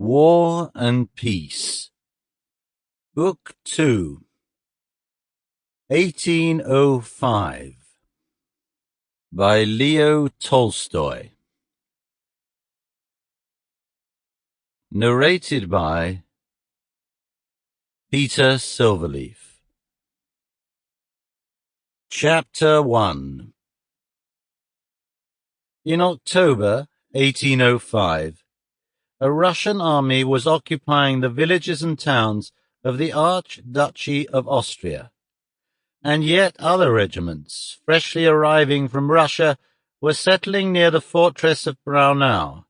War and Peace. Book 2, 1805, by Leo Tolstoy. Narrated by Peter Silverleaf. Chapter 1. In October 1805, a Russian army was occupying the villages and towns of the Archduchy of Austria, and yet other regiments, freshly arriving from Russia, were settling near the fortress of Braunau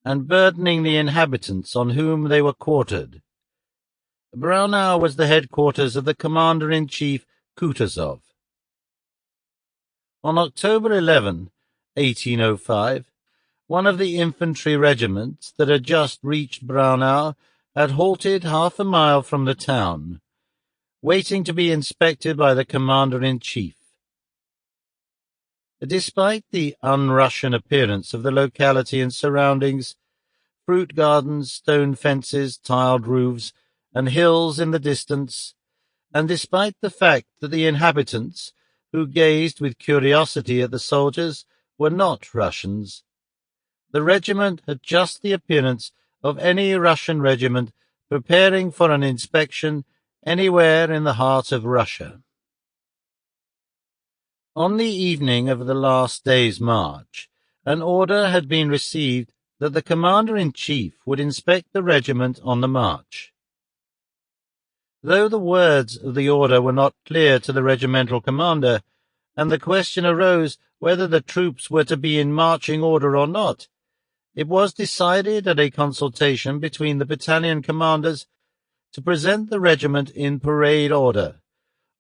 and burdening the inhabitants on whom they were quartered. Braunau was the headquarters of the commander-in-chief Kutuzov. On October 11, 1805, one of the infantry regiments that had just reached Braunau had halted half a mile from the town, waiting to be inspected by the commander-in-chief. Despite the un-Russian appearance of the locality and surroundings, fruit gardens, stone fences, tiled roofs, and hills in the distance, and despite the fact that the inhabitants, who gazed with curiosity at the soldiers, were not Russians, the regiment had just the appearance of any Russian regiment preparing for an inspection anywhere in the heart of Russia. On the evening of the last day's march, an order had been received that the commander-in-chief would inspect the regiment on the march. Though the words of the order were not clear to the regimental commander, and the question arose whether the troops were to be in marching order or not, it was decided at a consultation between the battalion commanders to present the regiment in parade order,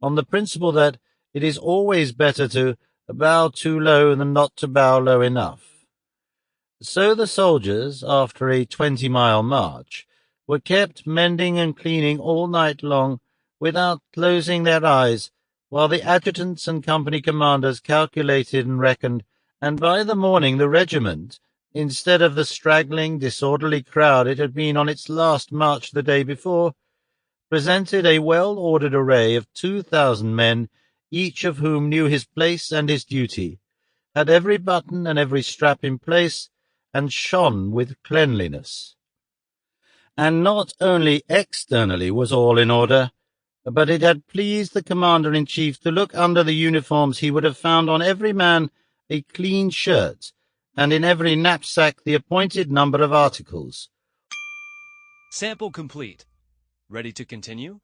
on the principle that it is always better to bow too low than not to bow low enough. So the soldiers, after a 20-mile march, were kept mending and cleaning all night long without closing their eyes, while the adjutants and company commanders calculated and reckoned, and by the morning the regiment, instead of the straggling, disorderly crowd it had been on its last march the day before, presented a well-ordered array of 2,000 men, each of whom knew his place and his duty, had every button and every strap in place, and shone with cleanliness. And not only externally was all in order, but it had pleased the commander-in-chief to look under the uniforms he would have found on every man a clean shirt, and in every knapsack the appointed number of articles. Sample complete. Ready to continue?